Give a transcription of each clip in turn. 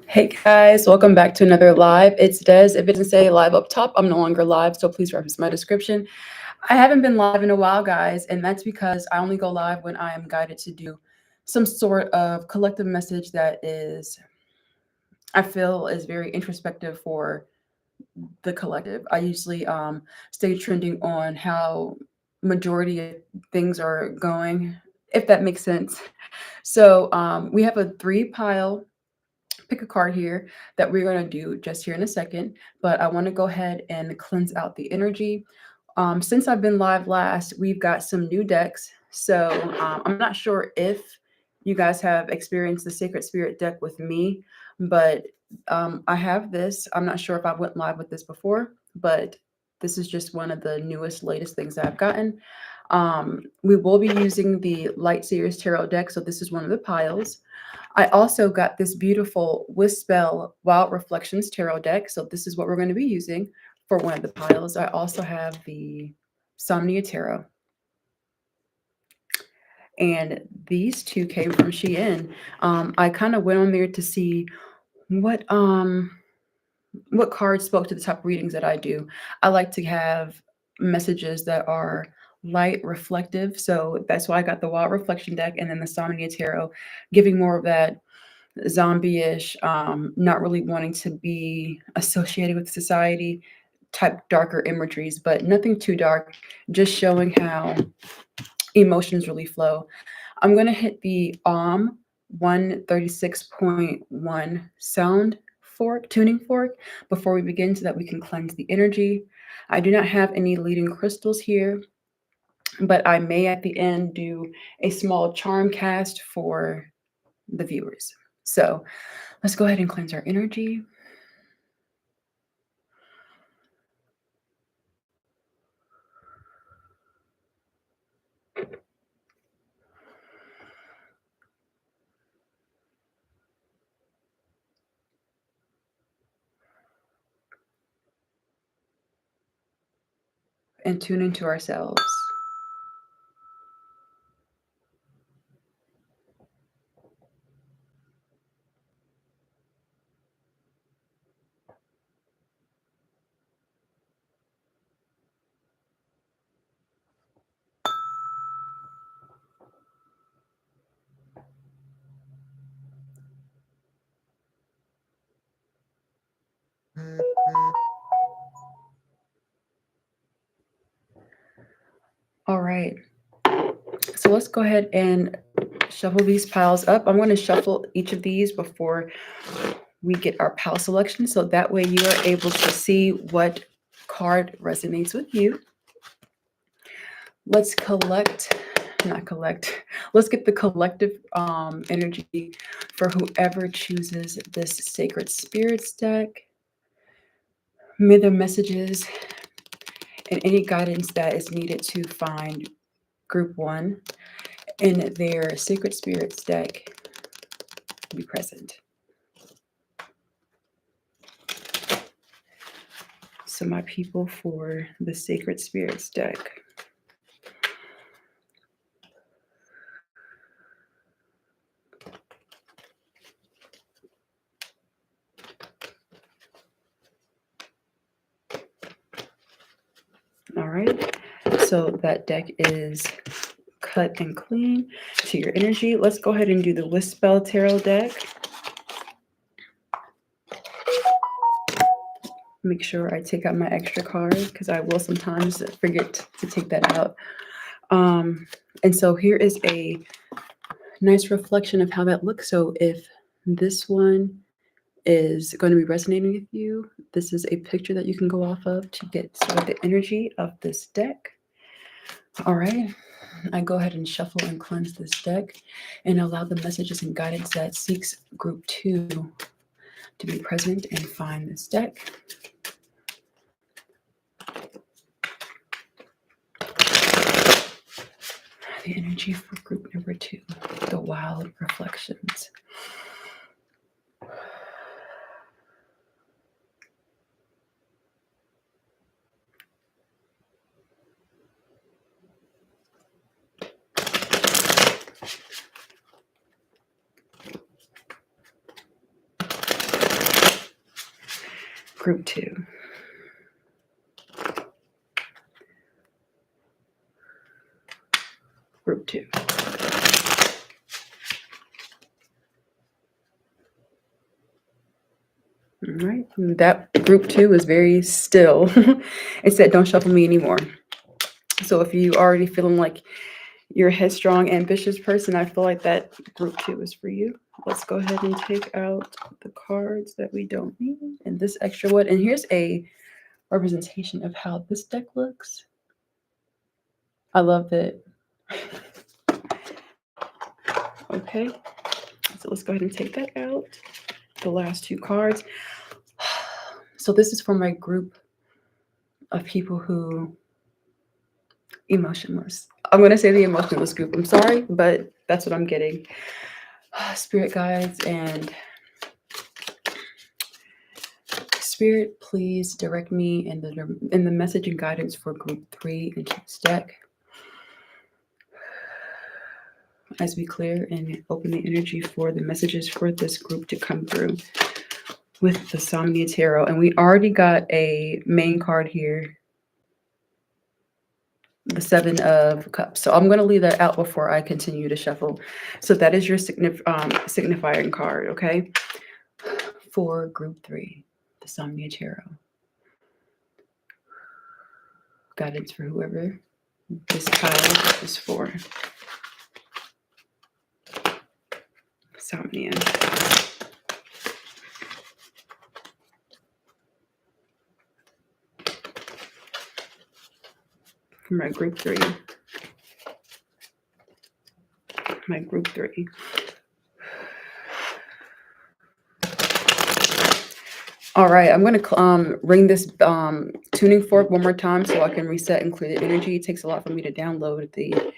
Hey guys, welcome back to another live. It's Des. If it doesn't say live up top, I'm no longer live, so please reference my description. I haven't been live in a while, guys, and that's because I only go live when I am guided to do some sort of collective message that I feel is very introspective for the collective. I usually stay trending on how majority of things are going, if that makes sense. So we have a three pile pick a card here that we're going to do just here in a second, but I want to go ahead and cleanse out the energy. Since I've been live last, we've got some new decks. So I'm not sure if you guys have experienced the Sacred Spirit deck with me, but I have this. I'm not sure if I went live with this before, but this is just one of the newest, latest things that I've gotten. We will be using the Light Seers Tarot deck. So this is one of the piles. I also got this beautiful Wispel Wild Reflections Tarot deck. So this is what we're going to be using for one of the piles. I also have the Somnia Tarot. And these two came from Shein. I kind of went on there to see what cards spoke to the type of readings that I do. I like to have messages that are light reflective. So that's why I got the Wild Reflection deck and then the Somnia Tarot, giving more of that zombie-ish, not really wanting to be associated with society type darker imageries, but nothing too dark, just showing how emotions really flow. I'm going to hit the 136.1 sound fork, tuning fork, before we begin so that we can cleanse the energy. I do not have any leading crystals here, but I may at the end do a small charm cast for the viewers. So let's go ahead and cleanse our energy. And tune into ourselves. All right. So let's go ahead and shuffle these piles up. I'm going to shuffle each of these before we get our pile selection, so that way you are able to see what card resonates with you. Let's let's get the collective energy for whoever chooses this Sacred Spirits deck. May the messages and any guidance that is needed to find group one in their Sacred Spirits deck be present. So my people for the Sacred Spirits deck. All right, so that deck is cut and clean to your energy. Let's go ahead and do the Wispel Tarot deck. Make sure I take out my extra card because I will sometimes forget to take that out. And so here is a nice reflection of how that looks. So if this one is going to be resonating with you, this is a picture that you can go off of to get sort of the energy of this deck. All right. I go ahead and shuffle and cleanse this deck and allow the messages and guidance that seeks group 2 to be present and find this deck. The energy for group number 2, the Wild Reflections. Group 2. Group 2. All right, that group 2 is very still. It said, don't shuffle me anymore. So if you already feeling like you're a headstrong, ambitious person, I feel like that group 2 is for you. Let's go ahead and take out the cards that we don't need and this extra one. And here's a representation of how this deck looks. I love it. Okay, so let's go ahead and take that out. The last 2 cards. So this is for my group of people who emotionless. I'm going to say the emotionless group. I'm sorry, but that's what I'm getting. Spirit guides and Spirit, please direct me in the message and guidance for group 3 in this deck. As we clear and open the energy for the messages for this group to come through with the Somnia Tarot. And we already got a main card here, the 7 of Cups. So I'm going to leave that out before I continue to shuffle. So that is your signifying card, okay? For group 3, the Somnia Tarot. Guidance for whoever this pile is for. Somnia. For my group 3. My group 3. All right, I'm going to ring this tuning fork one more time so I can reset and clear the energy. It takes a lot for me to download the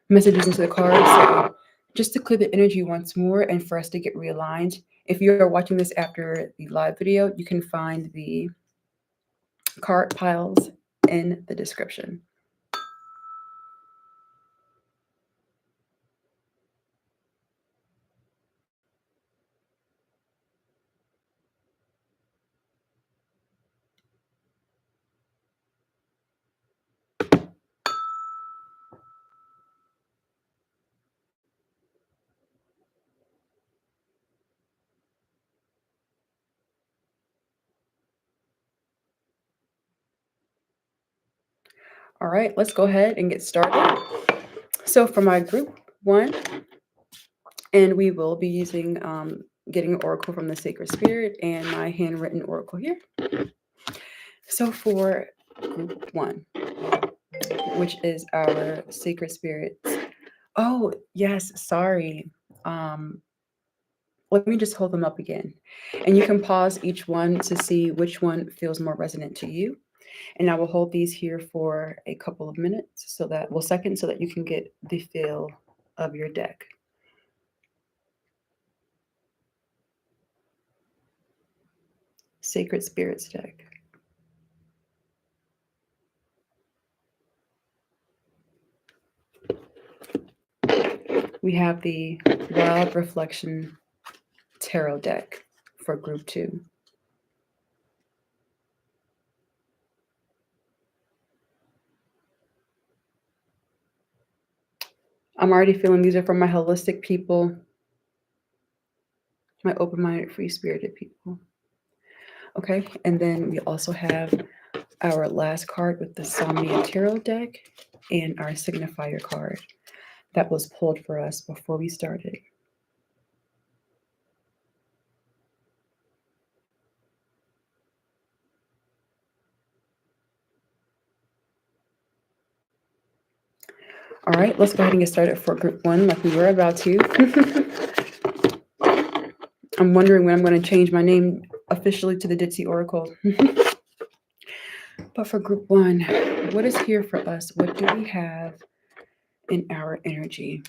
messages into the cards. So just to clear the energy once more and for us to get realigned. If you are watching this after the live video, you can find the card piles in the description. All right, let's go ahead and get started. So for my group 1, and we will be using getting an oracle from the Sacred Spirit and my handwritten oracle here. So for group 1, which is our Sacred Spirits. Oh, yes, sorry. Let me just hold them up again. And you can pause each one to see which one feels more resonant to you. And I will hold these here for a couple of minutes seconds so that you can get the feel of your deck. Sacred Spirits deck. We have the Wild Reflection Tarot deck for group 2. I'm already feeling these are from my holistic people, my open-minded, free-spirited people. Okay, and then we also have our last card with the Somnia Tarot deck and our signifier card that was pulled for us before we started. All right, let's go ahead and get started for group 1 like we were about to. I'm wondering when I'm going to change my name officially to the Ditzy Oracle. But for group 1, what is here for us? What do we have in our energy?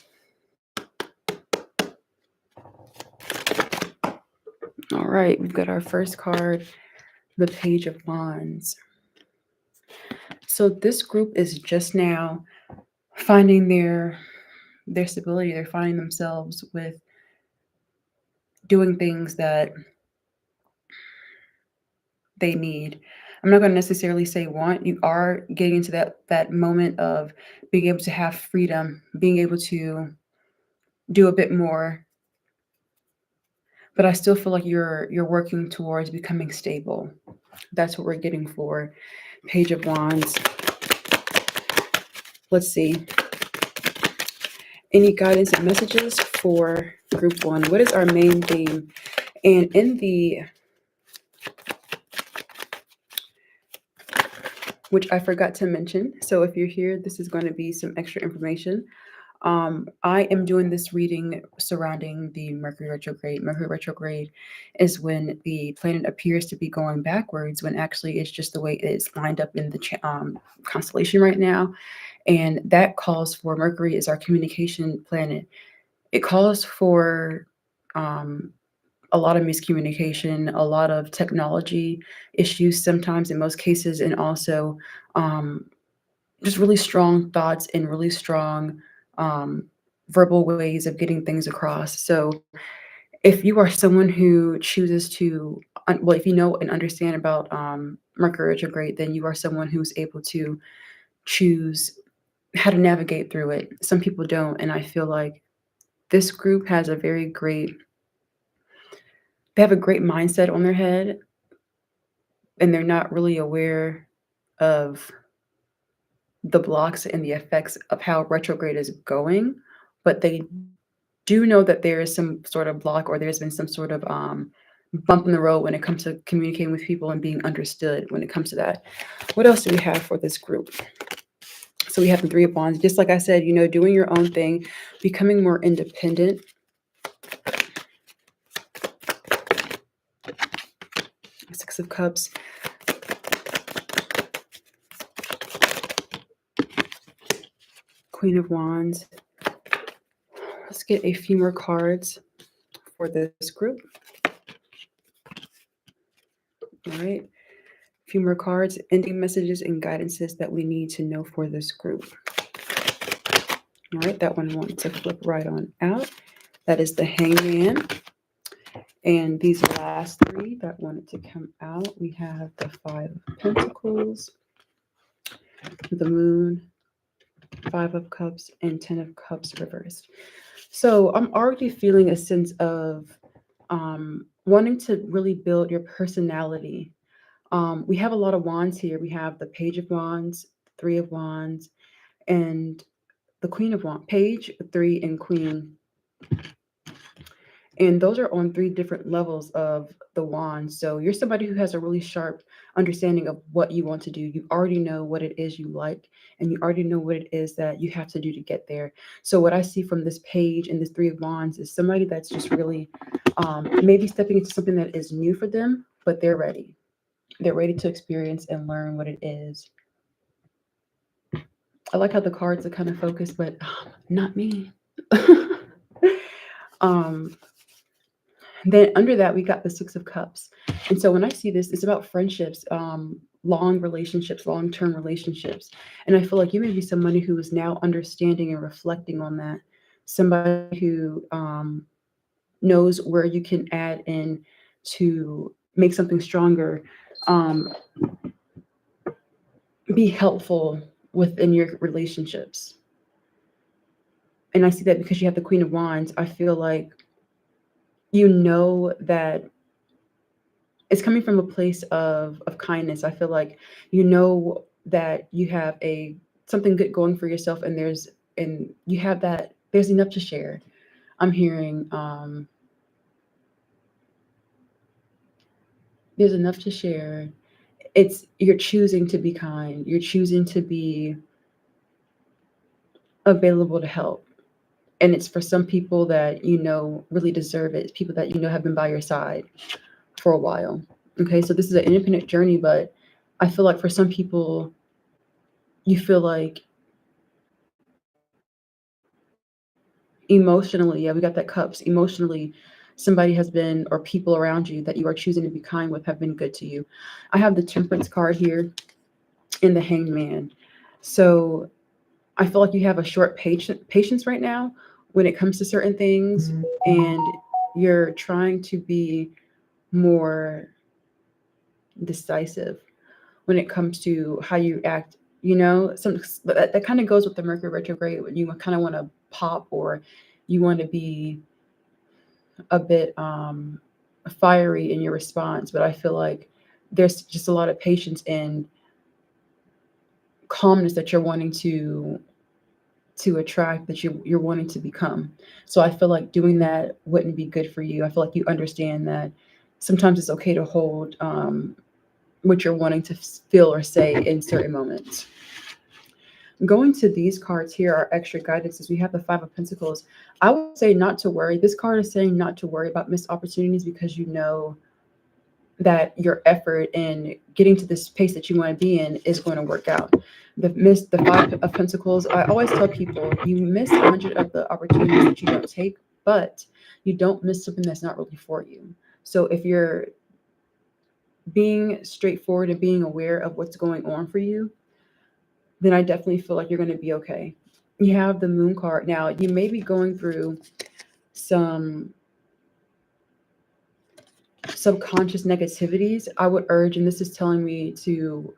All right, we've got our first card, the Page of Wands. So this group is just now finding their stability. They're finding themselves with doing things that they need. I'm not going to necessarily say want. You are getting into that moment of being able to have freedom, being able to do a bit more, but I still feel like you're working towards becoming stable. That's what we're getting for Page of Wands. Let's see. Any guidance and messages for group 1? What is our main theme? And in the, which I forgot to mention, so if you're here, this is going to be some extra information. I am doing this reading surrounding the Mercury retrograde. Mercury retrograde is when the planet appears to be going backwards, when actually it's just the way it's lined up in the constellation right now. And that calls for, Mercury is our communication planet. It calls for a lot of miscommunication, a lot of technology issues sometimes, in most cases, and also just really strong thoughts and really strong verbal ways of getting things across. So if you are someone who chooses to, well, if you know and understand about Mercury retrograde, then you are someone who's able to choose how to navigate through it. Some people don't, and I feel like this group has a very great, they have a great mindset on their head, and they're not really aware of the blocks and the effects of how retrograde is going, but they do know that there is some sort of block, or there's been some sort of bump in the road when it comes to communicating with people and being understood when it comes to that. What else do we have for this group? So we have the 3 of Wands. Just like I said, doing your own thing, becoming more independent. Six of Cups. Queen of Wands. Let's get a few more cards for this group. All right. A few more cards, ending messages and guidances that we need to know for this group. All right, that one wanted to flip right on out. That is the Hangman. And these last 3 that wanted to come out, we have the 5 of Pentacles, the Moon, 5 of Cups, and 10 of Cups reversed. So I'm already feeling a sense of wanting to really build your personality. We have a lot of wands here. We have the Page of Wands, 3 of Wands, and the Queen of Wands. Page, 3, and Queen. And those are on 3 different levels of the wand. So you're somebody who has a really sharp understanding of what you want to do. You already know what it is you like, and you already know what it is that you have to do to get there. So what I see from this page and this 3 of Wands is somebody that's just really maybe stepping into something that is new for them, but they're ready. They're ready to experience and learn what it is. I like how the cards are kind of focused, but not me. Then under that, we got the 6 of Cups. And so when I see this, it's about friendships, long relationships, long-term relationships. And I feel like you may be somebody who is now understanding and reflecting on that. Somebody who knows where you can add in to make something stronger, be helpful within your relationships. And I see that because you have the Queen of Wands, I feel like you know that it's coming from a place of kindness. I feel like you know that you have something good going for yourself, and you have that there's enough to share. I'm hearing there's enough to share. You're choosing to be kind. You're choosing to be available to help. And it's for some people that really deserve it. It's people that have been by your side for a while. Okay, so this is an independent journey, but I feel like for some people, you feel like emotionally, we got that Cups. Emotionally, somebody has been, or people around you that you are choosing to be kind with, have been good to you. I have the Temperance card here in the Hanged Man. So I feel like you have a short patience right now when it comes to certain things, and you're trying to be more decisive when it comes to how you act. You know, that kind of goes with the Mercury retrograde when you kind of want to pop, or you want to be a bit fiery in your response. But I feel like there's just a lot of patience and calmness that you're wanting to attract, that you're wanting to become. So I feel like doing that wouldn't be good for you. I feel like you understand that sometimes it's okay to hold what you're wanting to feel or say in certain moments. Going to these cards here are extra guidances. We have the Five of Pentacles. I would say not to worry. This card is saying not to worry about missed opportunities, because you know that your effort in getting to this pace that you want to be in is going to work out. The Five of Pentacles, I always tell people, you miss 100 of the opportunities that you don't take, but you don't miss something that's not really for you. So if you're being straightforward and being aware of what's going on for you, then I definitely feel like you're going to be okay. You have the Moon card. Now, you may be going through some subconscious negativities. I would urge, and this is telling me to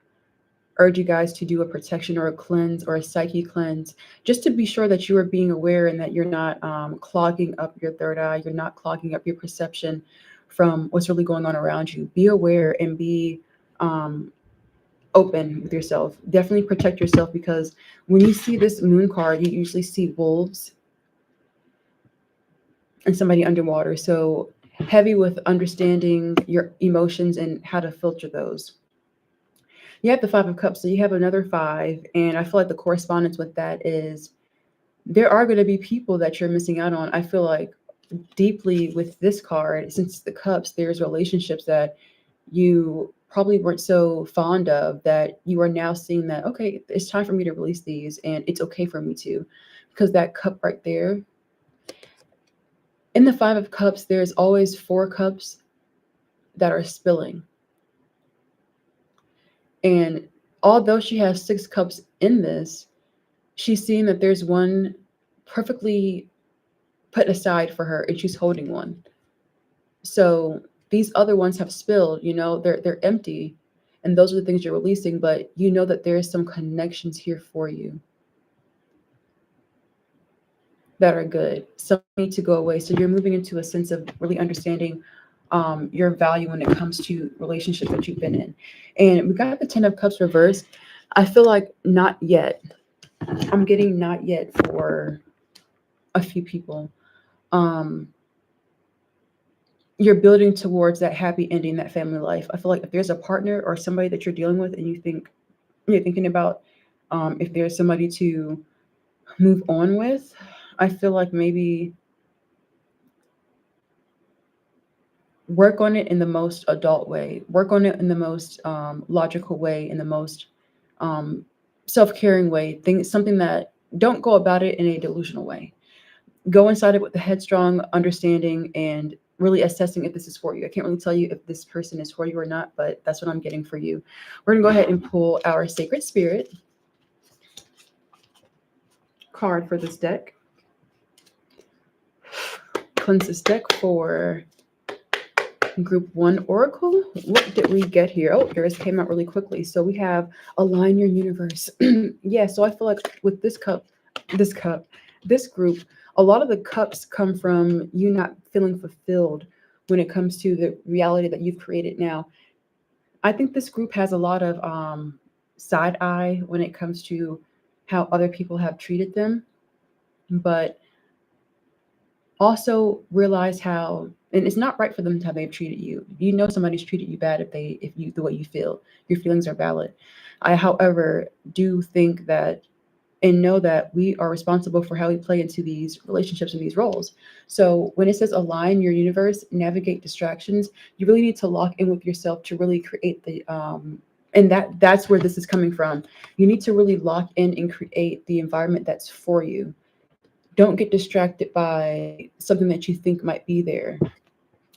urge you guys to do a protection or a cleanse or a psyche cleanse, just to be sure that you are being aware and that you're not clogging up your third eye. You're not clogging up your perception from what's really going on around you. Be aware and be open with yourself. Definitely protect yourself, because when you see this Moon card, you usually see wolves and somebody underwater. So heavy with understanding your emotions and how to filter those. You have the Five of Cups, so you have another five, and I feel like the correspondence with that is there are going to be people that you're missing out on. I feel like deeply with this card, since it's the Cups, there's relationships that you probably weren't so fond of, that you are now seeing that, okay, it's time for me to release these, and it's okay for me to, because that cup right there, in the Five of Cups, there's always four cups that are spilling. And although she has six cups in this, she's seeing that there's one perfectly put aside for her, and she's holding one. So these other ones have spilled, you know, they're empty, and those are the things you're releasing, but you know that there's some connections here for you that are good. Some need to go away. So you're moving into a sense of really understanding your value when it comes to relationships that you've been in. And we got the Ten of Cups reversed. I feel like not yet. I'm getting not yet for a few people. You're building towards that happy ending, that family life. I feel like if there's a partner or somebody that you're dealing with, and you're thinking about if there's somebody to move on with, I feel like maybe work on it in the most adult way, work on it in the most logical way, in the most self-caring way, something that, don't go about it in a delusional way. Go inside it with the headstrong understanding and really assessing if this is for you. I can't really tell you if this person is for you or not, but that's what I'm getting for you. We're gonna go ahead and pull our Sacred Spirit card for this deck. Cleanse this deck for Group 1 Oracle. What did we get here? Oh, yours came out really quickly. So we have Align Your Universe. Yeah, so I feel like with this group, a lot of the cups come from you not feeling fulfilled when it comes to the reality that you've created now. I think this group has a lot of side eye when it comes to how other people have treated them, but also realize how, and it's not right for them to how they've treated you. You know somebody's treated you bad if you the way you feel. Your feelings are valid. I, however, do think that and know that we are responsible for how we play into these relationships and these roles. So when it says align your universe, navigate distractions, you really need to lock in with yourself to really create the and that's where this is coming from. You need to really lock in and create the environment that's for you. Don't get distracted by something that you think might be there.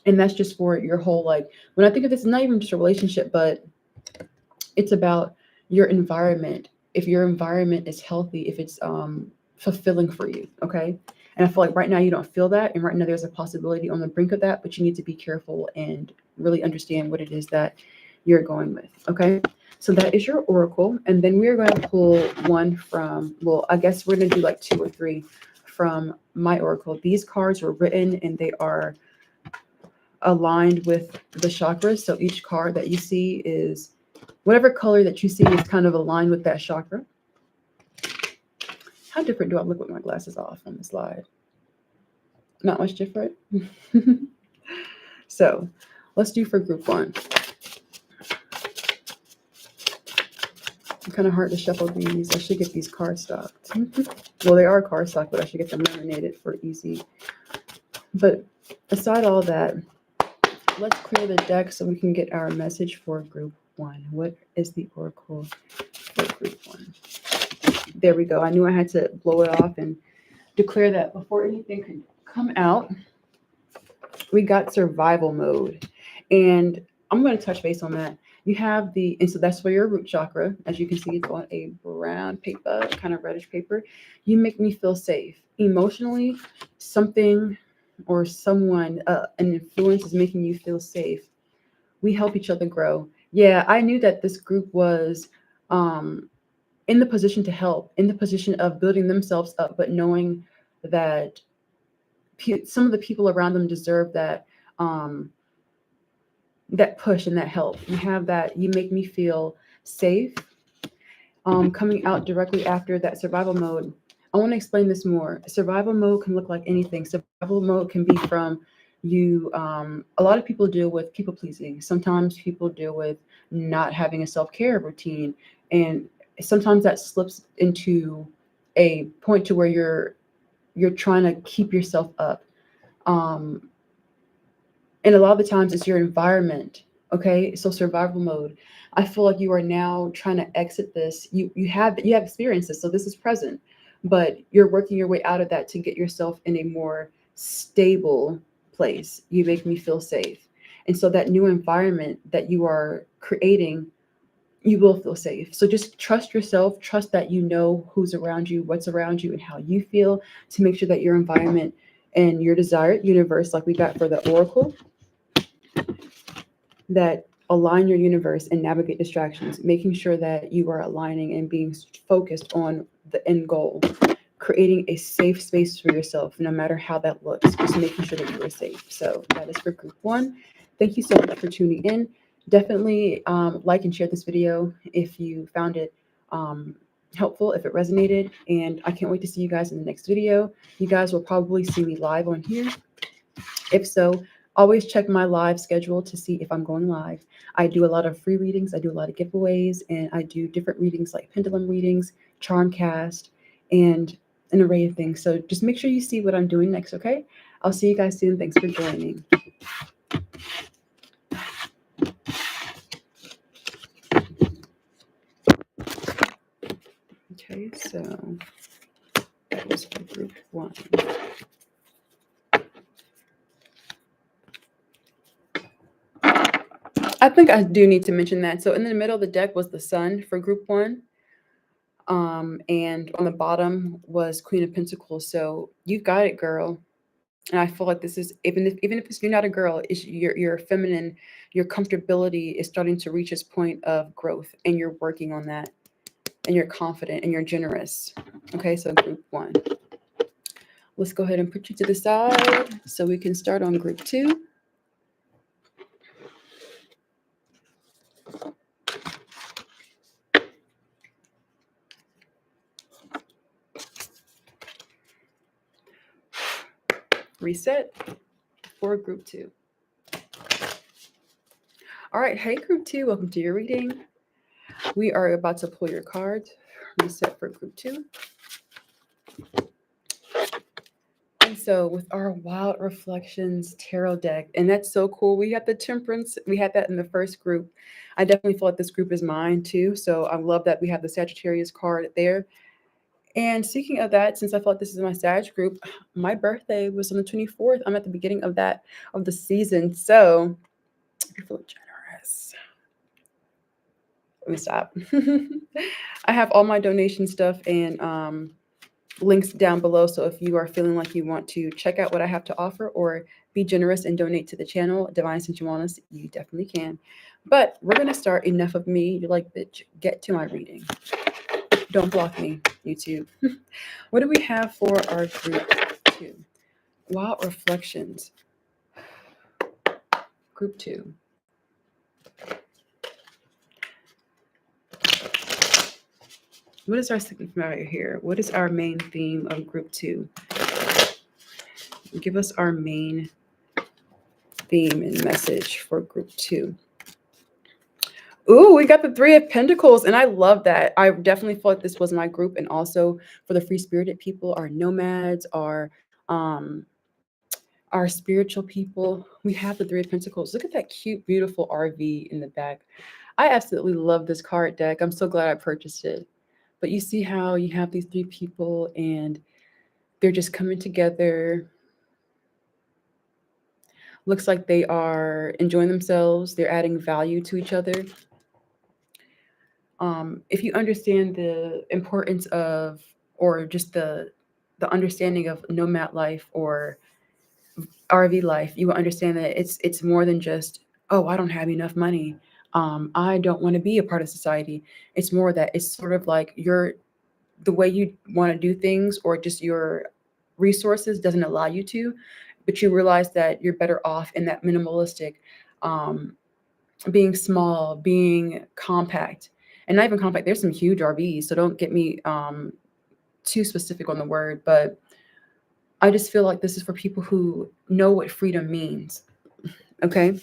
And that's just for your whole, like, when I think of this, it's not even just a relationship, but it's about your environment. If your environment is healthy, if it's fulfilling for you, okay? And I feel like right now you don't feel that, and right now there's a possibility on the brink of that, but you need to be careful and really understand what it is that you're going with. Okay. So that is your oracle. And then we're going to pull one from, well, I guess we're going to do like 2 or 3 from my oracle. These cards were written and they are aligned with the chakras. So each card that you see is whatever color that you see is kind of aligned with that chakra. How different do I look with my glasses off on the slide? Not much different. So let's do for group 1. It's kind of hard to shuffle these. I should get these card stocked. Well, they are card stocked, but I should get them laminated for easy. But aside all that, let's clear the deck so we can get our message for group 1. What is the oracle for group 1? There we go. I knew I had to blow it off and declare that before anything could come out. We got survival mode. And I'm going to touch base on that. You have and so that's for your root chakra. As you can see, it's on a brown paper, kind of reddish paper. You make me feel safe. Emotionally, something or someone, an influence is making you feel safe. We help each other grow. Yeah, I knew that this group was in the position to help, in the position of building themselves up, but knowing that some of the people around them deserve that that push and that help. You have that. You make me feel safe. Coming out directly after that survival mode. I want to explain this more. Survival mode can look like anything. Survival mode can be from you. A lot of people deal with people pleasing. Sometimes people deal with not having a self-care routine, and sometimes that slips into a point to where you're trying to keep yourself up. And a lot of the times it's your environment. Okay. So survival mode. I feel like you are now trying to exit this. You have experienced this. So this is present, but you're working your way out of that to get yourself in a more stable place. You make me feel safe. And so that new environment that you are creating, you will feel safe. So just trust yourself, trust that you know who's around you, what's around you, and how you feel to make sure that your environment and your desired universe, like we got for the oracle, that align your universe and navigate distractions, making sure that you are aligning and being focused on the end goal, creating a safe space for yourself, no matter how that looks, just making sure that you are safe. So that is for group 1. Thank you so much for tuning in. Definitely like and share this video if you found it helpful, if it resonated, and I can't wait to see you guys in the next video. You guys will probably see me live on here. If so, always check my live schedule to see if I'm going live. I do a lot of free readings, I do a lot of giveaways, and I do different readings like pendulum readings, charm cast, and an array of things. So just make sure you see what I'm doing next, okay? I'll see you guys soon. Thanks for joining. Okay, so that was for group 1. I think I do need to mention that. So in the middle of the deck was the Sun for group 1. And on the bottom was Queen of Pentacles. So you got it, girl. And I feel like this is, even if you're not a girl, it's your feminine, your comfortability is starting to reach its point of growth, and you're working on that, and you're confident and you're generous. Okay, so group 1. Let's go ahead and put you to the side so we can start on group 2. Reset for group 2. All right, hey group 2, welcome to your reading. We are about to pull your cards. Reset for group 2. And so with our Wild Reflections Tarot deck, and that's so cool. We got the Temperance. We had that in the first group. I definitely feel like this group is mine too. So I love that we have the Sagittarius card there. And speaking of that, since I feel like this is my Sag group, my birthday was on the 24th. I'm at the beginning of the season. So you're feeling generous. Let me stop. I have all my donation stuff and links down below. So if you are feeling like you want to check out what I have to offer or be generous and donate to the channel. Divine Since Wellness, you definitely can. But we're going to start. Enough of me. You're like, bitch, get to my reading. Don't block me, YouTube. What do we have for our group 2? Wow, reflections. Group 2. What is our signifier here? What is our main theme of group 2? Give us our main theme and message for group 2. Ooh, we got the 3 of Pentacles, and I love that. I definitely feel like this was my group, and also for the free-spirited people, our nomads, our spiritual people. We have the 3 of Pentacles. Look at that cute, beautiful RV in the back. I absolutely love this card deck. I'm so glad I purchased it. But you see how you have these 3 people, and they're just coming together. Looks like they are enjoying themselves. They're adding value to each other. If you understand the importance of, or just the understanding of nomad life or RV life, you will understand that it's more than just, oh, I don't have enough money. I don't want to be a part of society. It's more that it's sort of like the way you want to do things, or just your resources doesn't allow you to, but you realize that you're better off in that minimalistic, being small, being compact. And not even compact, there's some huge RVs, so don't get me too specific on the word, but I just feel like this is for people who know what freedom means. Okay.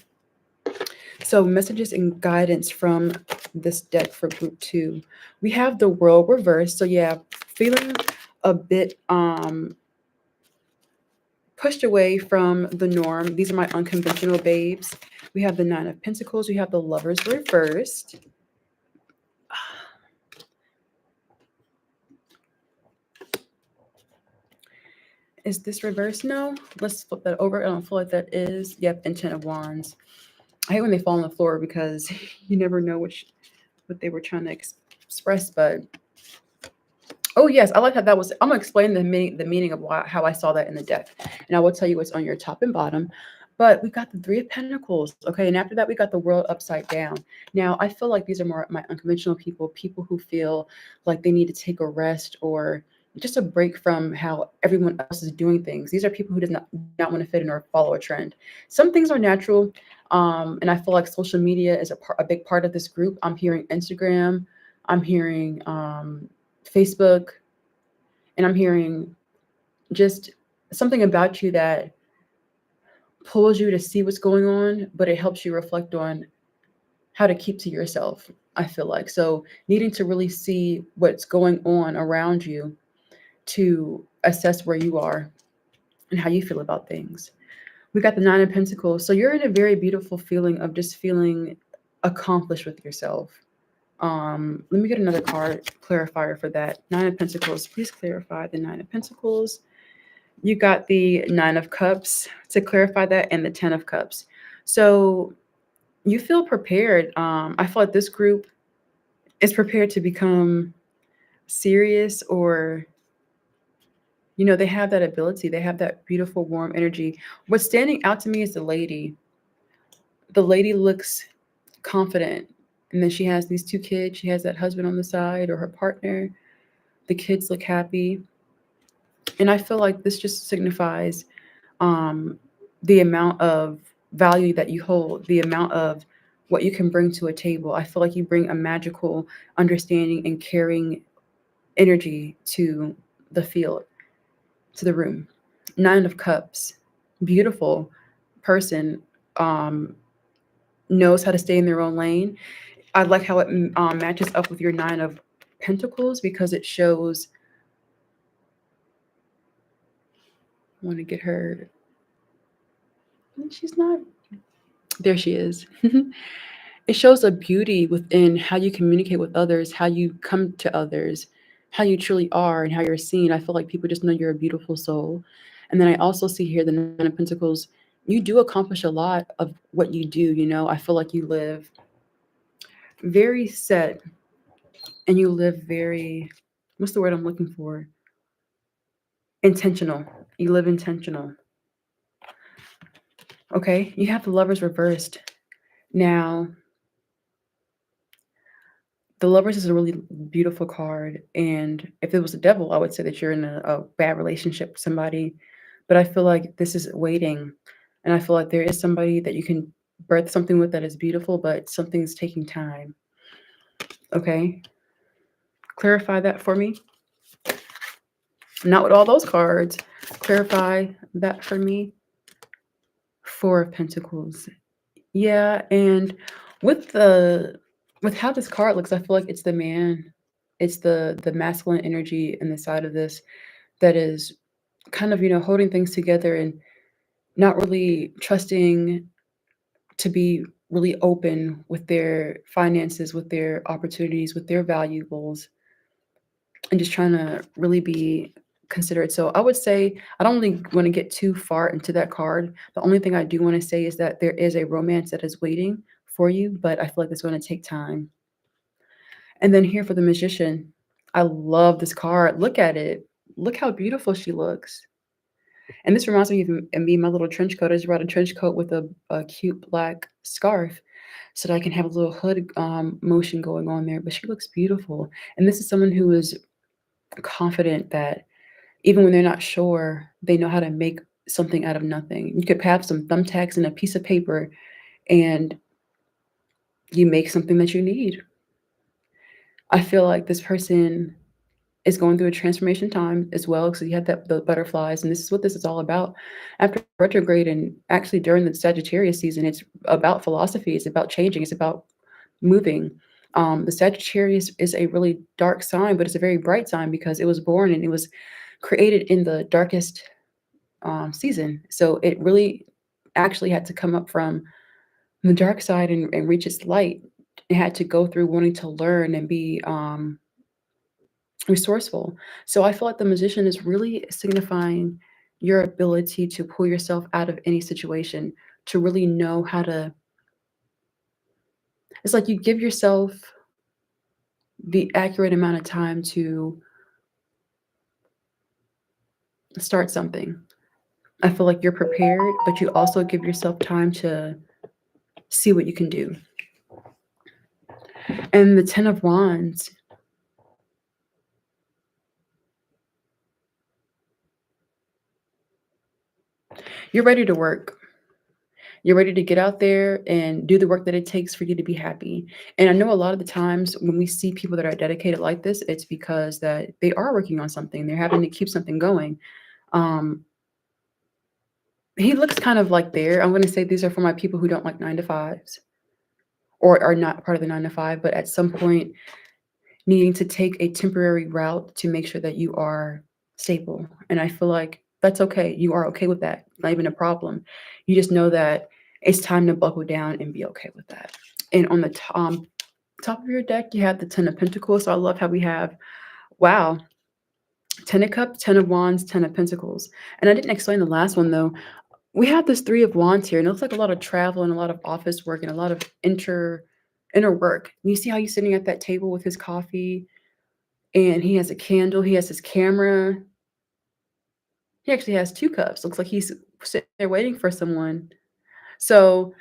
So messages and guidance from this deck for group 2. We have the World reversed. So yeah, feeling a bit pushed away from the norm. These are my unconventional babes. We have the 9 of Pentacles. We have the Lovers reversed. Is this reversed? No. Let's flip that over. I don't feel like that is. Yep, and 10 of Wands. I hate when they fall on the floor because you never know what they were trying to express. But oh yes, I like how that was. I'm gonna explain the meaning of how I saw that in the deck, and I will tell you what's on your top and bottom. But we got the 3 of Pentacles, okay, and after that we got the World upside down. Now I feel like these are more my unconventional people who feel like they need to take a rest or just a break from how everyone else is doing things. These are people who not want to fit in or follow a trend. Some things are natural, and I feel like social media is a big part of this group. I'm hearing Instagram, I'm hearing Facebook, and I'm hearing just something about you that pulls you to see what's going on, but it helps you reflect on how to keep to yourself, I feel like. So needing to really see what's going on around you to assess where you are and how you feel about things. We got the 9 of Pentacles. So you're in a very beautiful feeling of just feeling accomplished with yourself. Let me get another card clarifier for that. 9 of Pentacles. Please clarify the 9 of Pentacles. You got the 9 of Cups to clarify that, and the 10 of Cups. So you feel prepared. I feel like this group is prepared to become serious, or they have that ability. They have that beautiful, warm energy. What's standing out to me is the lady. The lady looks confident. And then she has these 2 kids. She has that husband on the side, or her partner. The kids look happy. And I feel like this just signifies the amount of value that you hold, the amount of what you can bring to a table. I feel like you bring a magical understanding and caring energy to the field, to the room. 9 of Cups, beautiful person, knows how to stay in their own lane. I like how it matches up with your 9 of Pentacles, because it shows, I want to get her, she's not, there she is. It shows a beauty within how you communicate with others, how you come to others, how you truly are, and how you're seen. I feel like people just know you're a beautiful soul. And then I also see here the 9 of Pentacles. You do accomplish a lot of what you do. I feel like you live very set, and you live very, what's the word I'm looking for? Intentional. You live intentional. Okay, you have the Lovers reversed. Now, the Lovers is a really beautiful card, and if it was the devil, I would say that you're in a bad relationship with somebody, but I feel like this is waiting, and I feel like there is somebody that you can birth something with that is beautiful, but something's taking time, okay? Clarify that for me. Not with all those cards. Clarify that for me. Four of Pentacles. Yeah, and with the with how this card looks, I feel like it's the man. It's the masculine energy in the side of this that is kind of, holding things together and not really trusting to be really open with their finances, with their opportunities, with their valuables, and just trying to really be considerate. So I would say I don't really want to get too far into that card. The only thing I do want to say is that there is a romance that is waiting for you, but I feel like it's going to take time. And then here for the Magician, I love this card. Look at it. Look how beautiful she looks. And this reminds me of me, my little trench coat. I just brought a trench coat with a cute black scarf so that I can have a little hood motion going on there. But she looks beautiful. And this is someone who is confident that even when they're not sure, they know how to make something out of nothing. You could have some thumbtacks and a piece of paper, and you make something that you need. I feel like this person is going through a transformation time as well. So you had the butterflies, and this is what this is all about. After retrograde, and actually during the Sagittarius season, it's about philosophy. It's about changing. It's about moving. The Sagittarius is a really dark sign, but it's a very bright sign because it was born and it was created in the darkest season. So it really actually had to come up from the dark side and reach its light. It had to go through wanting to learn and be resourceful. So I feel like the Magician is really signifying your ability to pull yourself out of any situation, to really know how to. It's like you give yourself the accurate amount of time to start something. I feel like you're prepared, but you also give yourself time to see what you can do. And the Ten of Wands, you're ready to work. You're ready to get out there and do the work that it takes for you to be happy. And I know a lot of the times when we see people that are dedicated like this, it's because that they are working on something. They're having to keep something going. Um, he looks kind of like there. I'm going to say these are for my people who don't like 9 to 5s or are not part of the 9 to 5, but at some point needing to take a temporary route to make sure that you are stable. And I feel like that's okay. You are okay with that. Not even a problem. You just know that it's time to buckle down and be okay with that. And on the top of your deck, you have the Ten of Pentacles. So I love how we have, wow, Ten of Cups, Ten of Wands, Ten of Pentacles. And I didn't explain the last one though. We have this Three of Wands here, and it looks like a lot of travel and a lot of office work and a lot of inner work. And you see how he's sitting at that table with his coffee, and he has a candle, he has his camera. He actually has 2 cups. Looks like he's sitting there waiting for someone. So,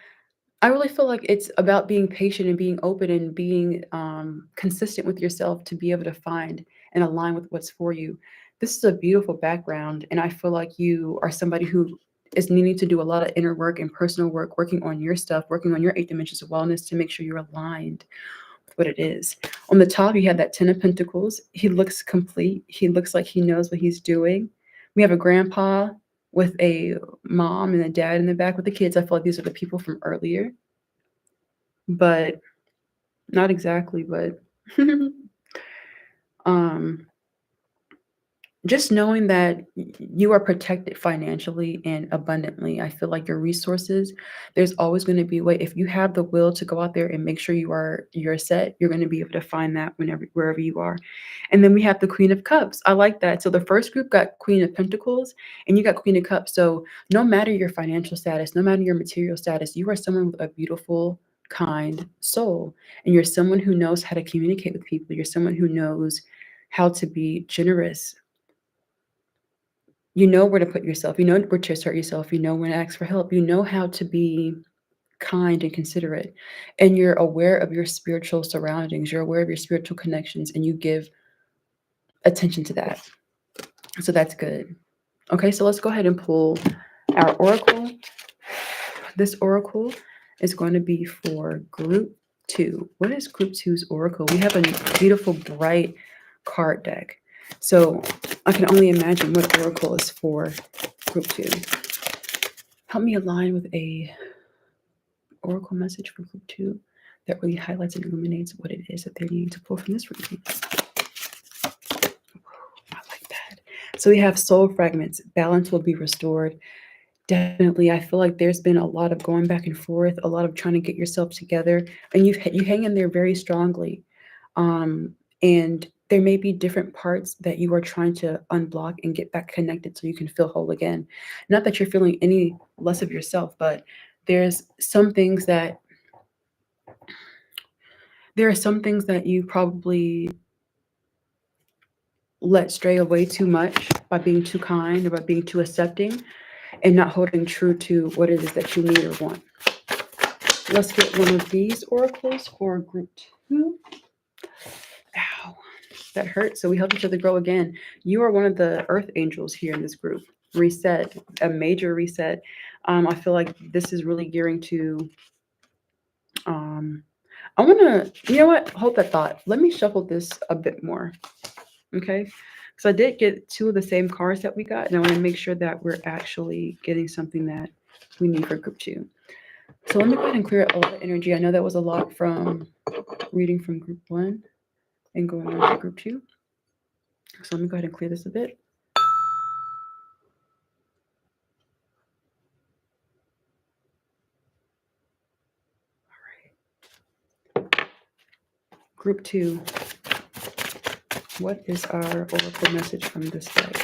I really feel like it's about being patient and being open and being, consistent with yourself to be able to find and align with what's for you. This is a beautiful background, and I feel like you are somebody who is needing to do a lot of inner work and personal work, working on your stuff, working on your 8 dimensions of wellness to make sure you're aligned what it is. On the top, you have that Ten of Pentacles. He looks complete. He looks like he knows what he's doing. We have a grandpa with a mom and a dad in the back with the kids. I feel like these are the people from earlier, but not exactly, but um just knowing that you are protected financially and abundantly. I feel like your resources, there's always going to be a way. If you have the will to go out there and make sure you're set, you're going to be able to find that wherever you are. And then we have the Queen of Cups. I like that. So the first group got Queen of Pentacles and you got Queen of Cups. So no matter your financial status, no matter your material status, you are someone with a beautiful, kind soul. And you're someone who knows how to communicate with people. You're someone who knows how to be generous. You know where to put yourself. You know where to assert yourself. You know when to ask for help. You know how to be kind and considerate. And you're aware of your spiritual surroundings. You're aware of your spiritual connections, and you give attention to that. So that's good. Okay, so let's go ahead and pull our oracle. This oracle is going to be for group 2. What is group 2's oracle? We have a beautiful, bright card deck. So I can only imagine what oracle is for group 2. Help me align with a oracle message for group 2 that really highlights and illuminates what it is that they need to pull from this reading. I like that. So we have soul fragments. Balance will be restored. Definitely, I feel like there's been a lot of going back and forth, a lot of trying to get yourself together, and you hang in there very strongly. And there may be different parts that you are trying to unblock and get back connected so you can feel whole again. Not that you're feeling any less of yourself, but there's some things that there are some things that you probably let stray away too much by being too kind or by being too accepting and not holding true to what it is that you need or want. Let's get one of these oracles for group 2. Ow, that hurt. So we help each other grow again. You are one of the earth angels here in this group. Reset, a major reset. I feel like this is really gearing to I want to, you know what? Hold that thought. Let me shuffle this a bit more. Okay. Because I did get 2 of the same cards that we got, and I want to make sure that we're actually getting something that we need for group 2. So let me go ahead and clear up a lot of energy. I know that was a lot from reading from group 1 and going on to group 2. So let me go ahead and clear this a bit. All right. Group 2. What is our oracle message from this deck?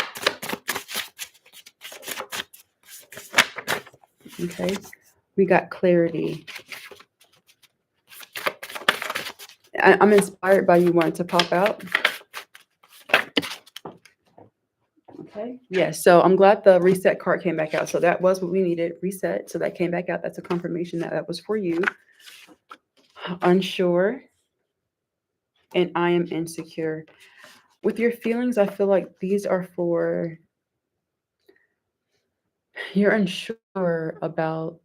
Okay. We got clarity. I'm inspired by you wanting to pop out. Okay. Yes. So I'm glad the reset card came back out. So that was what we needed. Reset. So that came back out. That's a confirmation that that was for you. Unsure. And I am insecure. With your feelings, I feel like these are for you're unsure about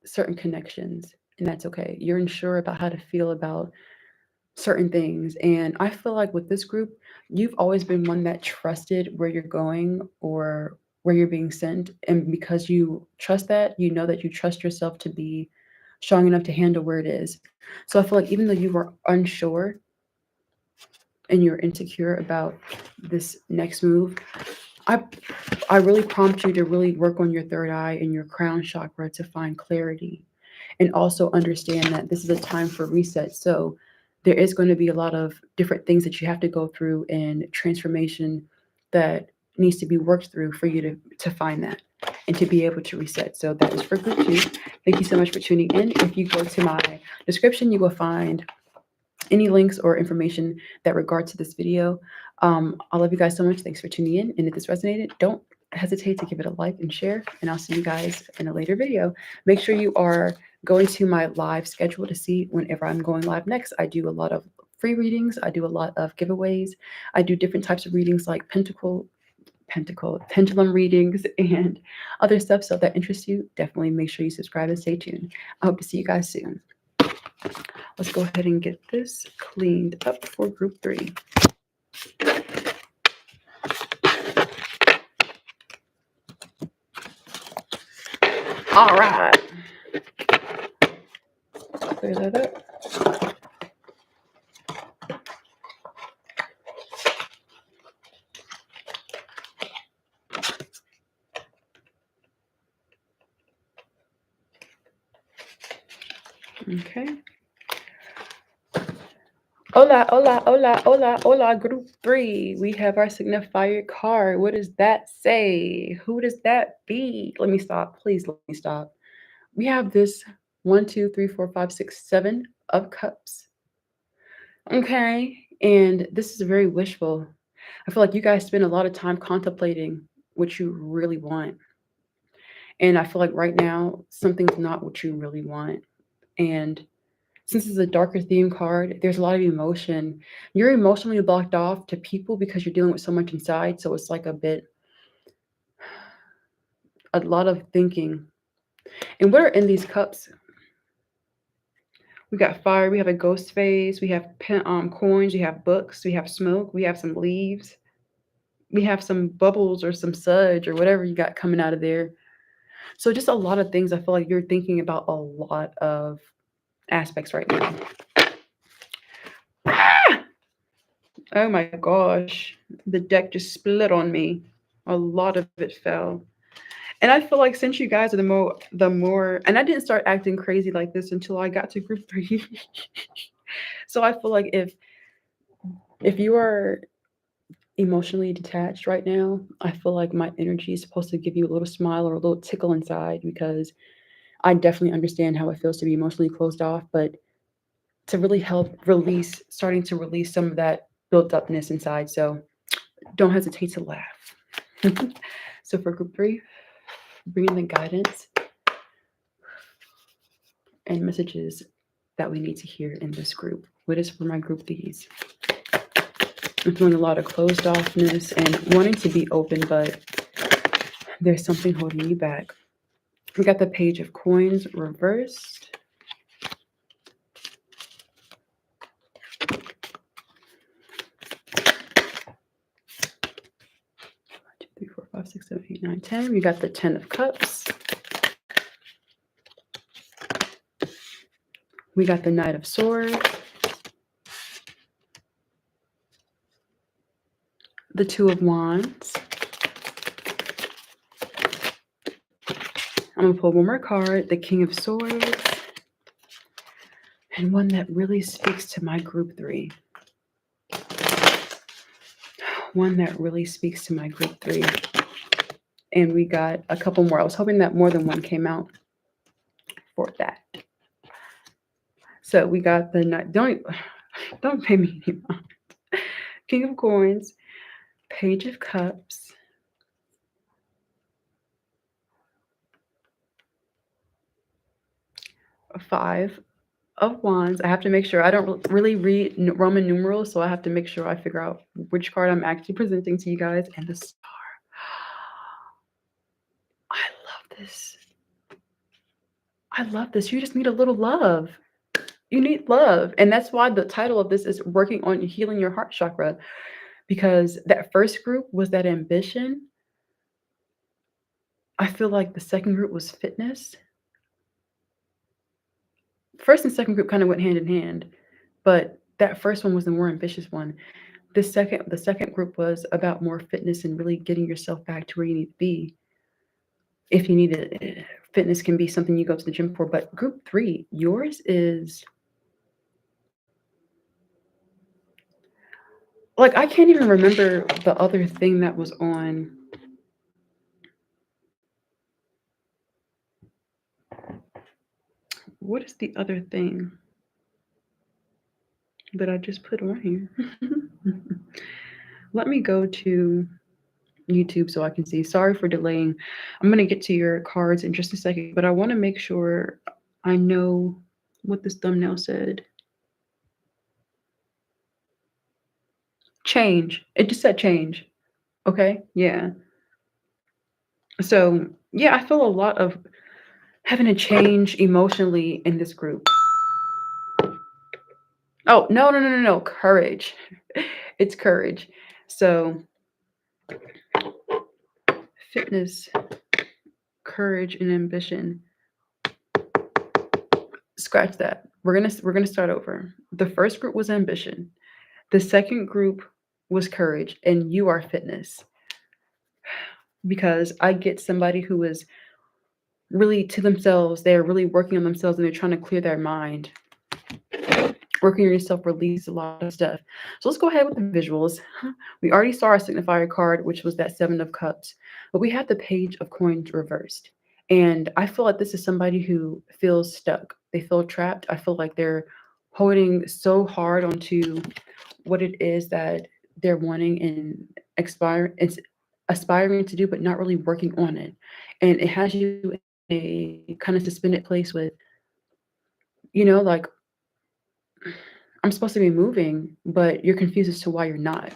certain connections, and that's okay. You're unsure about how to feel about certain things. And I feel like with this group, you've always been one that trusted where you're going or where you're being sent. And because you trust that, you know that you trust yourself to be strong enough to handle where it is. So I feel like even though you were unsure and you're insecure about this next move, I really prompt you to really work on your third eye and your crown chakra to find clarity and also understand that this is a time for reset. So there is going to be a lot of different things that you have to go through and transformation that needs to be worked through for you to find that and to be able to reset. So that is for group 2. Thank you so much for tuning in. If you go to my description, you will find any links or information that regard to this video. I love you guys so much. Thanks for tuning in. And if this resonated, don't hesitate to give it a like and share. And I'll see you guys in a later video. Make sure you are going to my live schedule to see whenever I'm going live next. I do a lot of free readings. I do a lot of giveaways. I do different types of readings like pendulum readings and other stuff. So if that interests you, definitely make sure you subscribe and stay tuned. I hope to see you guys soon. Let's go ahead and get this cleaned up for group 3. All right. Clear that up. Okay. Hola, hola, hola, hola, hola, group 3. We have our signifier card. What does that say? Who does that be? Let me stop. Please let me stop. We have this 1, 2, 3, 4, 5, 6, 7 of cups. Okay. And this is very wishful. I feel like you guys spend a lot of time contemplating what you really want. And I feel like right now, something's not what you really want. And since it's a darker theme card, there's a lot of emotion. You're emotionally blocked off to people because you're dealing with so much inside. So it's like a lot of thinking. And what are in these cups? We got fire, we have a ghost phase, we have coins, we have books, we have smoke, we have some leaves, we have some bubbles or some sludge or whatever you got coming out of there. So just a lot of things. I feel like you're thinking about a lot of aspects right now. Oh my gosh, the deck just split on me. A lot of it fell. And I feel like since you guys are the more, and I didn't start acting crazy like this until I got to group 3. So I feel like if you are emotionally detached right now, I feel like my energy is supposed to give you a little smile or a little tickle inside, because I definitely understand how it feels to be emotionally closed off, but to really help starting to release some of that built upness inside. So don't hesitate to laugh. So for group 3, bring in the guidance and messages that we need to hear in this group. What is for my group these? I'm feeling a lot of closed offness and wanting to be open, but there's something holding you back. We got the Page of Coins reversed. 3, 4, 5, 6, 7, 8, 9, 10. We got the 10 of Cups. We got the Knight of Swords. The 2 of Wands. I'm going to pull one more card, the King of Swords. And one that really speaks to my group 3. One that really speaks to my group 3. And we got a couple more. I was hoping that more than one came out for that. So we got the Knight. Don't pay me any mind. King of Coins, Page of Cups, a 5 of Wands. I have to make sure. I don't really read Roman numerals, so I have to make sure I figure out which card I'm actually presenting to you guys. And the Star. I love this. I love this. You just need a little love. You need love. And that's why the title of this is Working on Healing Your Heart Chakra. Because that first group was that ambition. I feel like the second group was fitness. First and second group kind of went hand in hand, but that first one was the more ambitious one. The second group was about more fitness and really getting yourself back to where you need to be. If you need it, fitness can be something you go to the gym for. But group 3, yours is like, I can't even remember the other thing that was on. What is the other thing that I just put on here? Let me go to YouTube so I can see. Sorry for delaying. I'm going to get to your cards in just a second, but I want to make sure I know what this thumbnail said. Change. It just said change. Okay? Yeah. So, yeah, I feel a lot of having to change emotionally in this group. Oh, no. Courage. It's courage. So, fitness, courage, and ambition. Scratch that. We're gonna start over. The first group was ambition. The second group was courage, and you are fitness. Because I get somebody who is really to themselves. They're really working on themselves, and they're trying to clear their mind. Working on yourself release a lot of stuff. So let's go ahead with the visuals. We already saw our signifier card, which was that 7 of Cups, but we have the Page of Coins reversed. And I feel like this is somebody who feels stuck. They feel trapped. I feel like they're holding so hard onto what it is that they're wanting and aspiring to do, but not really working on it. And it has you in a kind of suspended place with, like, I'm supposed to be moving, but you're confused as to why you're not.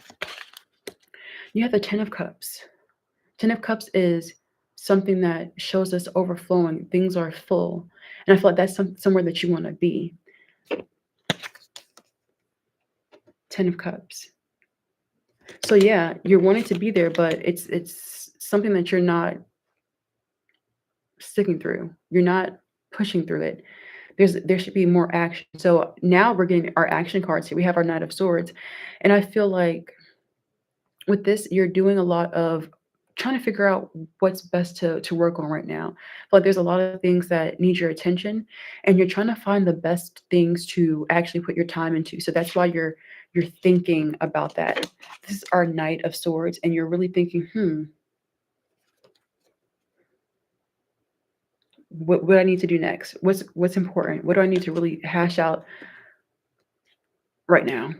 You have the Ten of Cups. Ten of Cups is something that shows us overflowing. Things are full. And I feel like that's somewhere that you want to be. Ten of Cups. So yeah, you're wanting to be there, but it's something that you're not sticking through. You're not pushing through it. There should be more action. So now we're getting our action cards here. We have our Knight of Swords. And I feel like with this, you're doing a lot of trying to figure out what's best to work on right now. But there's a lot of things that need your attention, and you're trying to find the best things to actually put your time into. So that's why you're thinking about that. This is our Knight of Swords, and you're really thinking, what do I need to do next? What's important? What do I need to really hash out right now?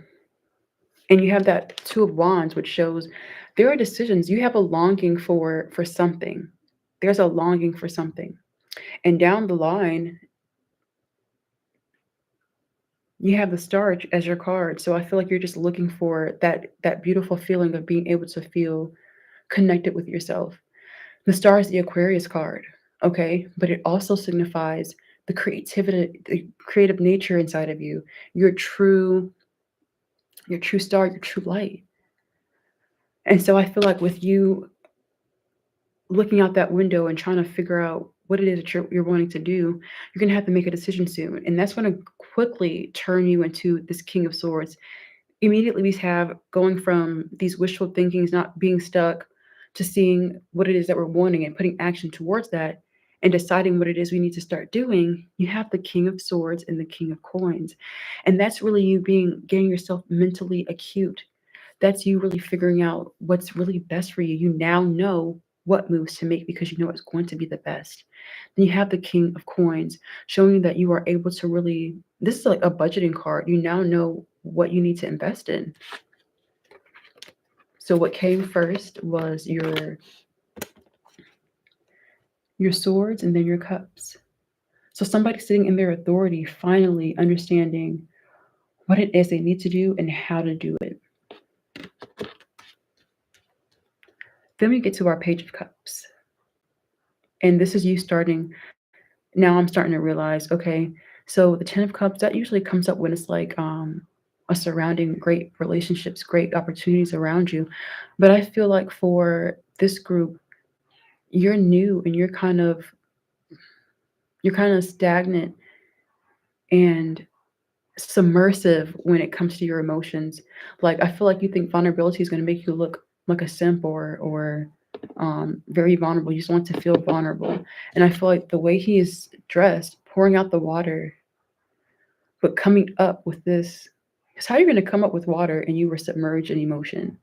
And you have that Two of Wands, which shows there are decisions. You have a longing for something. There's a longing for something. And down the line, you have the Star as your card. So I feel like you're just looking for that beautiful feeling of being able to feel connected with yourself. The Star is the Aquarius card, okay? But it also signifies the creativity, the creative nature inside of you, your true star, your true light. And so I feel like with you looking out that window and trying to figure out what it is that you're wanting to do, you're going to have to make a decision soon. And that's going to quickly turn you into this King of Swords. Immediately, we have going from these wishful thinkings, not being stuck, to seeing what it is that we're wanting and putting action towards that and deciding what it is we need to start doing. You have the King of Swords and the King of Coins. And that's really you getting yourself mentally acute. That's you really figuring out what's really best for you. You now know what moves to make because you know it's going to be the best. Then you have the King of Coins, showing you that you are able to really, this is like a budgeting card. You now know what you need to invest in. So what came first was your swords and then your cups. So somebody sitting in their authority, finally understanding what it is they need to do and how to do it. Then we get to our Page of Cups. And this is you starting, now I'm starting to realize, okay, so the Ten of Cups, that usually comes up when it's like a surrounding great relationships, great opportunities around you. But I feel like for this group, you're new and you're kind of stagnant and submersive when it comes to your emotions. Like I feel like you think vulnerability is going to make you look like a simp or very vulnerable. You just want to feel vulnerable. And I feel like the way he is dressed, pouring out the water, but coming up with this, because how are you going to come up with water and you were submerged in emotion?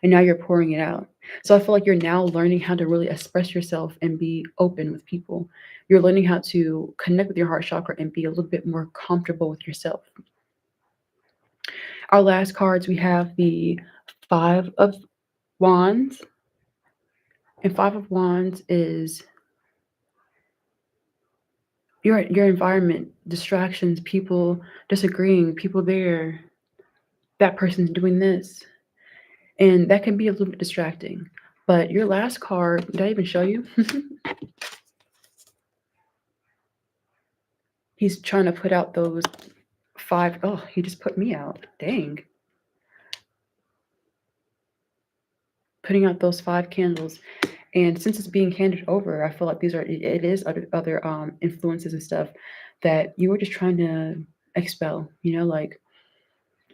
And now you're pouring it out. So I feel like you're now learning how to really express yourself and be open with people. You're learning how to connect with your heart chakra and be a little bit more comfortable with yourself. Our last cards, we have the Five of Wands. And Five of Wands is your environment, distractions, people disagreeing, people there, that person's doing this. And that can be a little bit distracting. But your last card, did I even show you? He's trying to put out those five. Oh, he just put me out. Dang. Putting out those 5 candles. And since it's being handed over, I feel like it is other influences and stuff that you were just trying to expel, like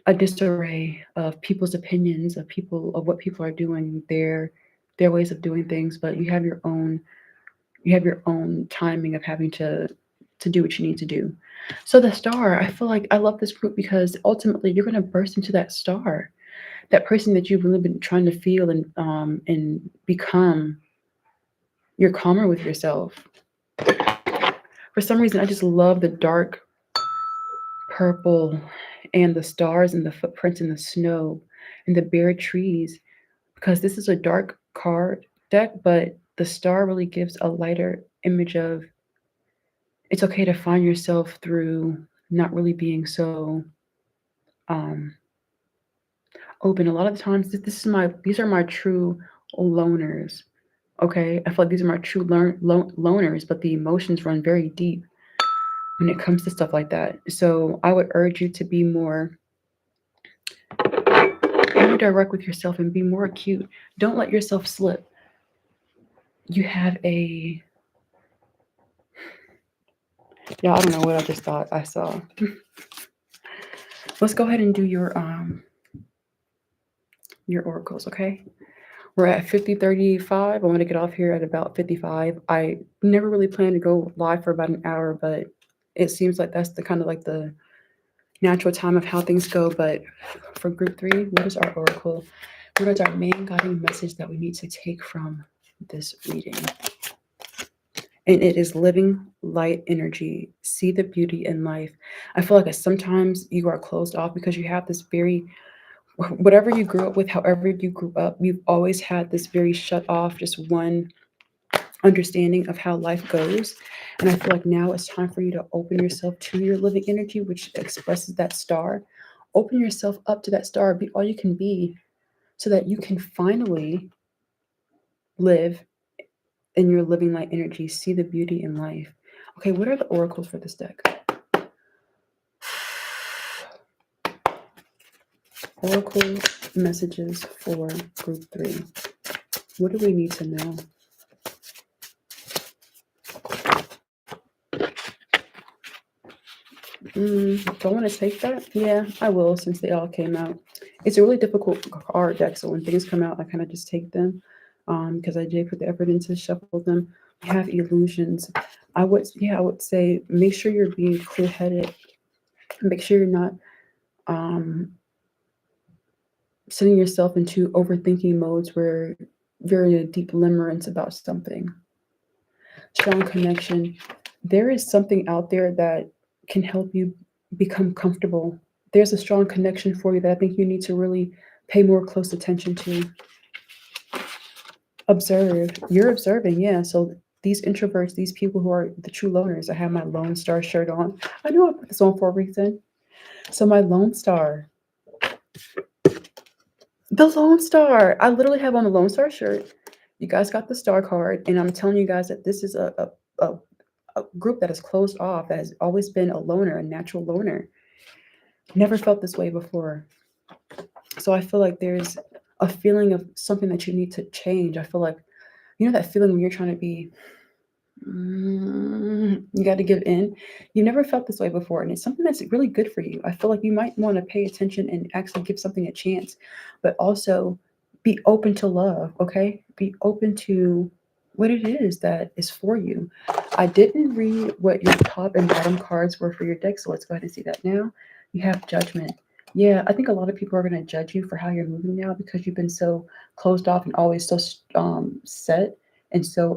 a disarray of people's opinions, of what people are doing, their ways of doing things, but you have your own timing of having to do what you need to do. So the Star, I feel like I love this group because ultimately you're going to burst into that star, that person that you've really been trying to feel and become. You're calmer with yourself. For some reason, I just love the dark purple and the stars and the footprints in the snow and the bare trees, because this is a dark card deck, but the star really gives a lighter image of it's okay to find yourself through not really being so open. A lot of the times, these are my true loners. Okay, I feel like these are my true loners, but the emotions run very deep when it comes to stuff like that. So I would urge you to be more direct with yourself and be more acute. Don't let yourself slip. You have a yeah, I don't know what I just thought I saw. Let's go ahead and do your oracles, okay? We're at 50:35. I want to get off here at about 55. I never really planned to go live for about an hour, but it seems like that's the kind of like the natural time of how things go. But for group 3, what is our oracle? What is our main guiding message that we need to take from this reading? And it is living light energy. See the beauty in life. I feel like sometimes you are closed off because you have this very, whatever you grew up with, however you grew up, you've always had this very shut off, just one understanding of how life goes. And I feel like now it's time for you to open yourself to your living energy, which expresses that star. Open yourself up to that star, be all you can be, so that you can finally live in your living light energy, see the beauty in life. Okay, what are the oracles for this deck? Oracle messages for group 3. What do we need to know? Do I want to take that? Yeah, I will, since they all came out. It's a really difficult card deck, so when things come out, I kind of just take them because I did put the effort into shuffle them. We have illusions. I would say make sure you're being clear-headed. Make sure you're not sending yourself into overthinking modes where you're in a deep limerence about something. Strong connection. There is something out there that can help you become comfortable. There's a strong connection for you that I think you need to really pay more close attention to. Observe. You're observing, yeah. So these introverts, these people who are the true loners, I have my Lone Star shirt on. I know I put this on for a reason. So my Lone Star. The Lone Star. I literally have on the Lone Star shirt. You guys got the star card, and I'm telling you guys that this is a group that is closed off, that has always been a loner, a natural loner. Never felt this way before. So I feel like there's a feeling of something that you need to change. I feel like, you know, that feeling when you're trying to be, you got to give in. You never felt this way before, and it's something that's really good for you. I feel like you might want to pay attention and actually give something a chance, but also be open to love, okay? Be open to what it is that is for you. I didn't read what your top and bottom cards were for your deck, so let's go ahead and see that now. You have Judgment. Yeah, I think a lot of people are going to judge you for how you're moving now because you've been so closed off and always so set and so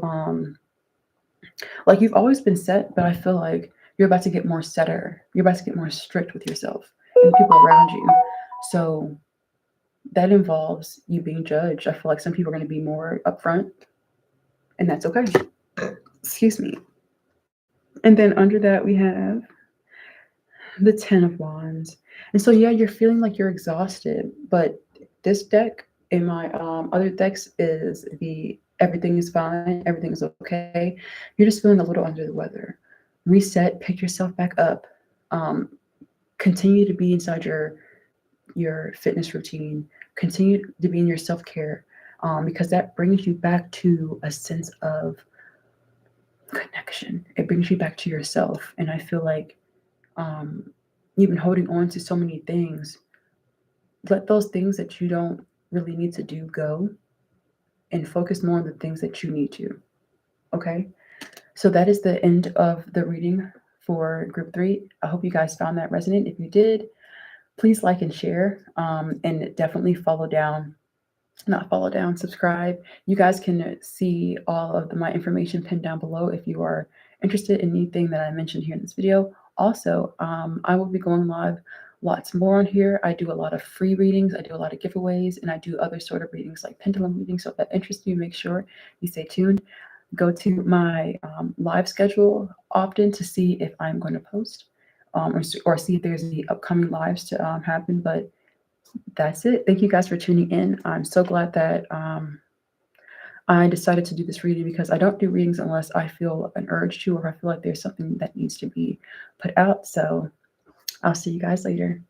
like you've always been set, but I feel like you're about to get more setter. You're about to get more strict with yourself and people around you. So that involves you being judged. I feel like some people are going to be more upfront, and that's okay. Excuse me. And then under that, we have the 10 of Wands. And so, yeah, you're feeling like you're exhausted, but this deck in my other decks is the everything is fine, everything is okay. You're just feeling a little under the weather. Reset, pick yourself back up. Continue to be inside your fitness routine. Continue to be in your self-care because that brings you back to a sense of connection. It brings you back to yourself. And I feel like you've been holding on to so many things. Let those things that you don't really need to do go and focus more on the things that you need to. Okay? So that is the end of the reading for group 3. I hope you guys found that resonant. If you did, please like and share and definitely subscribe. You guys can see all of my information pinned down below if you are interested in anything that I mentioned here in this video, Also, I will be going live lots more on here. I do a lot of free readings, I do a lot of giveaways, and I do other sort of readings like pendulum readings. So if that interests you, make sure you stay tuned. Go to my live schedule often to see if I'm going to post or see if there's any upcoming lives to happen. But that's it. Thank you guys for tuning in. I'm so glad that I decided to do this reading because I don't do readings unless I feel an urge to, or I feel like there's something that needs to be put out. So I'll see you guys later.